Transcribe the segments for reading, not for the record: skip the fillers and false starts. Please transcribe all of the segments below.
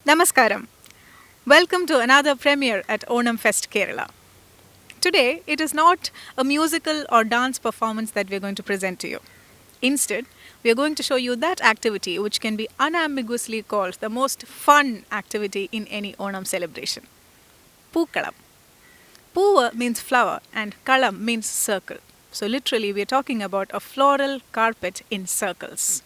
Namaskaram. Welcome to another premiere at Onam Fest Kerala. Today, it is not a musical or dance performance that we are going to present to you. Instead, we are going to show you that activity which can be unambiguously called the most fun activity in any Onam celebration. Pookalam. Poo means flower and kalam means circle. So literally, we are talking about a floral carpet in circles.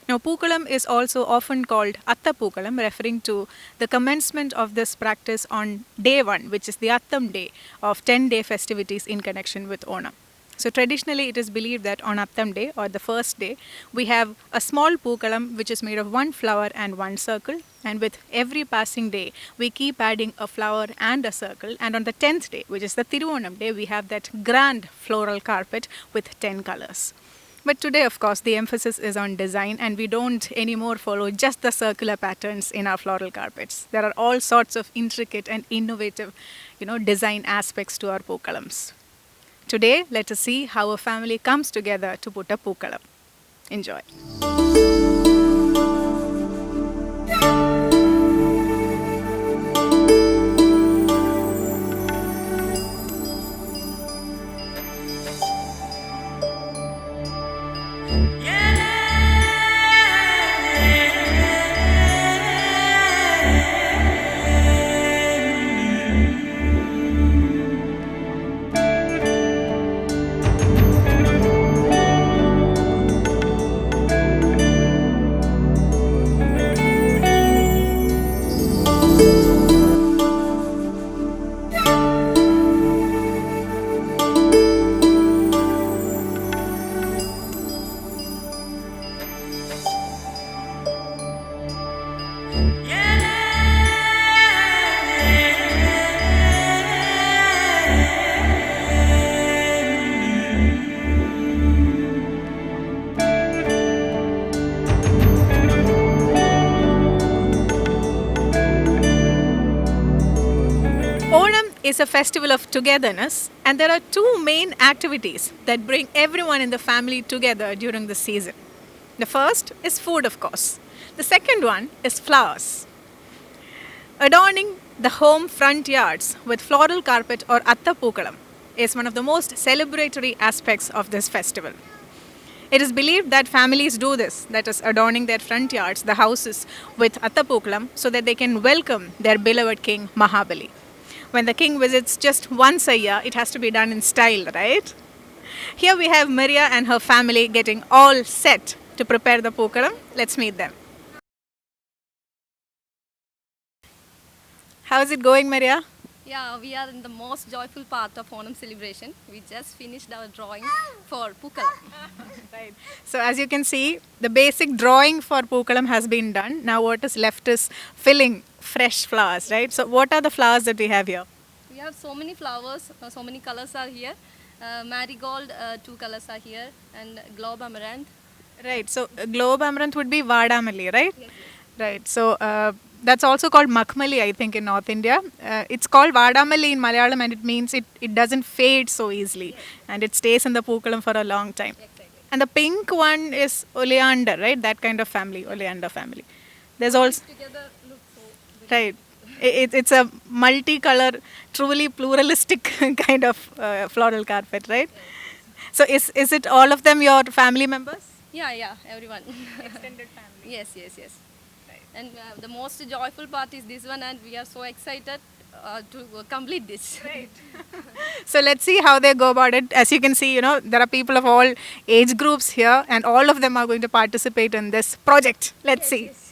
Now, Pookalam is also often called Atta Pookalam, referring to the commencement of this practice on day 1, which is the Attam day of 10-day festivities in connection with Onam. So traditionally, it is believed that on Attam day or the first day, we have a small Pookalam which is made of one flower and one circle. And with every passing day, we keep adding a flower and a circle. And on the 10th day, which is the Thiruvonam day, we have that grand floral carpet with 10 colors. But today, of course, the emphasis is on design, and we don't anymore follow just the circular patterns in our floral carpets. There are all sorts of intricate and innovative, design aspects to our pookalams. Today, let us see how a family comes together to put a pookalam. Enjoy. Onam is a festival of togetherness, and there are two main activities that bring everyone in the family together during the season. The first is food, of course. The second one is flowers. Adorning the home front yards with floral carpet or Atta Pookalam is one of the most celebratory aspects of this festival. It is believed that families do this, that is, adorning their front yards, the houses, with Atta Pookalam so that they can welcome their beloved king Mahabali. When the king visits just once a year, it has to be done in style, right? Here we have Maria and her family getting all set to prepare the Pookalam. Let's meet them. How is it going, Maria? Yeah, we are in the most joyful part of Onam celebration. We just finished our drawing for Pookalam. Right. So as you can see, the basic drawing for Pookalam has been done. Now what is left is filling fresh flowers, right? So what are the flowers that we have here? We have so many flowers, so many colors are here. Marigold, 2 colors are here, and globe amaranth. Right. So globe amaranth would be Vadamali, right? Yes, yes. Right. So that's also called Makhmali, I think, in North India. It's called Vadamali in Malayalam, and it means it doesn't fade so easily, and it stays in the Pookalam for a long time. Exactly. And the pink one is oleander, right? That kind of family, oleander family. There's also Together look so very right. It's a multicolor, truly pluralistic kind of floral carpet, right? So is it all of them your family members? Yeah, everyone. Extended family. Yes. And the most joyful part is this one, and we are so excited to complete this. Right. So let's see how they go about it. As you can see, there are people of all age groups here, and all of them are going to participate in this project. Let's see. Yes.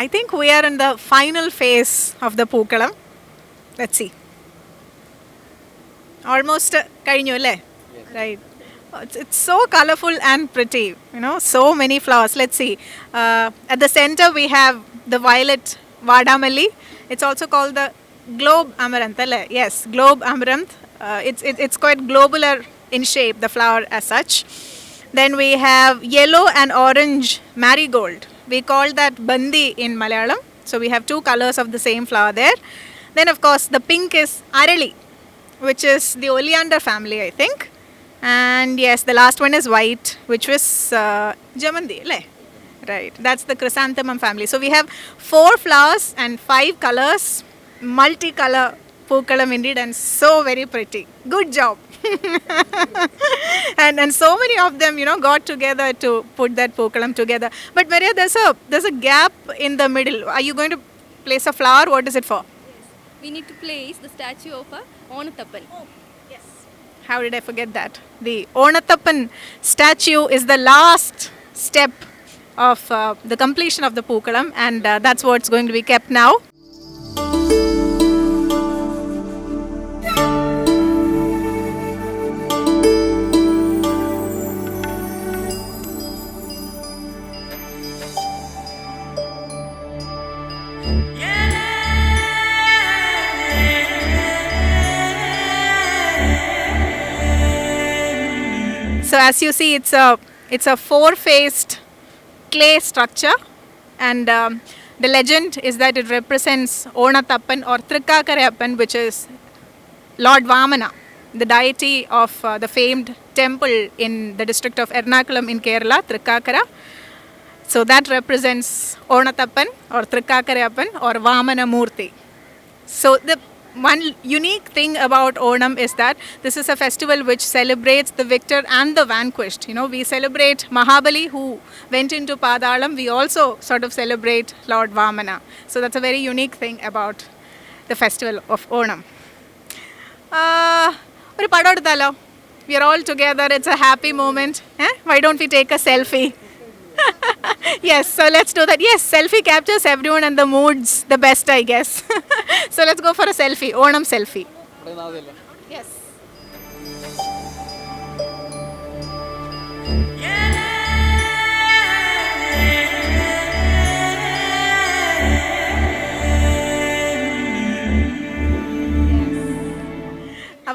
I think we are in the final phase of the Pookalam. Let's see. Almost കഴിഞ്ഞു അല്ലേ? Right. It's so colorful and pretty, so many flowers. Let's see. At the center we have the violet Vadamalli. It's also called the globe amaranth. Yes, globe amaranth. It's quite globular in shape, the flower as such. Then we have yellow and orange marigold. We call that bandi in Malayalam. So we have two colors of the same flower there. Then of course the pink is arali, which is the oleander family, I think. And yes, the last one is white, which was jamandi, right? That's the chrysanthemum family. So we have 4 flowers and 5 colors, multicolor Pookalam indeed, and so very pretty. Good job. and so many of them, got together to put that Pookalam together. But Maria, there's a gap in the middle. Are you going to place a flower? What is it for? We need to place the statue of a Onatappan. Yes. How did I forget that? The Onatappan statue is the last step of the completion of the Pookalam, and that's what's going to be kept now. So as you see, it's a 4-faced clay structure, and the legend is that it represents Onatappan or Trikkakarayappan, which is Lord Vamana, the deity of the famed temple in the district of Ernakulam in Kerala, Trikkakara. So that represents Onatappan or Trikkakarayappan or Vamana Murthy. So the one unique thing about Onam is that this is a festival which celebrates the victor and the vanquished. We celebrate Mahabali, who went into Padalam. We also sort of celebrate Lord Vamana. So that's a very unique thing about the festival of Onam. ഒരു പടം എടുത്താലോ? We are all together. It's a happy moment. Why don't we take a selfie? Yes, so let's do that. Yes, selfie captures everyone and the moods the best, I guess. So let's go for a selfie. Onam selfie. Yes.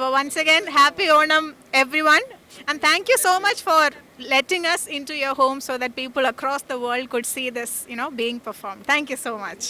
But once again, happy Onam, everyone. And thank you so much for letting us into your home so that people across the world could see this, being performed. Thank you so much.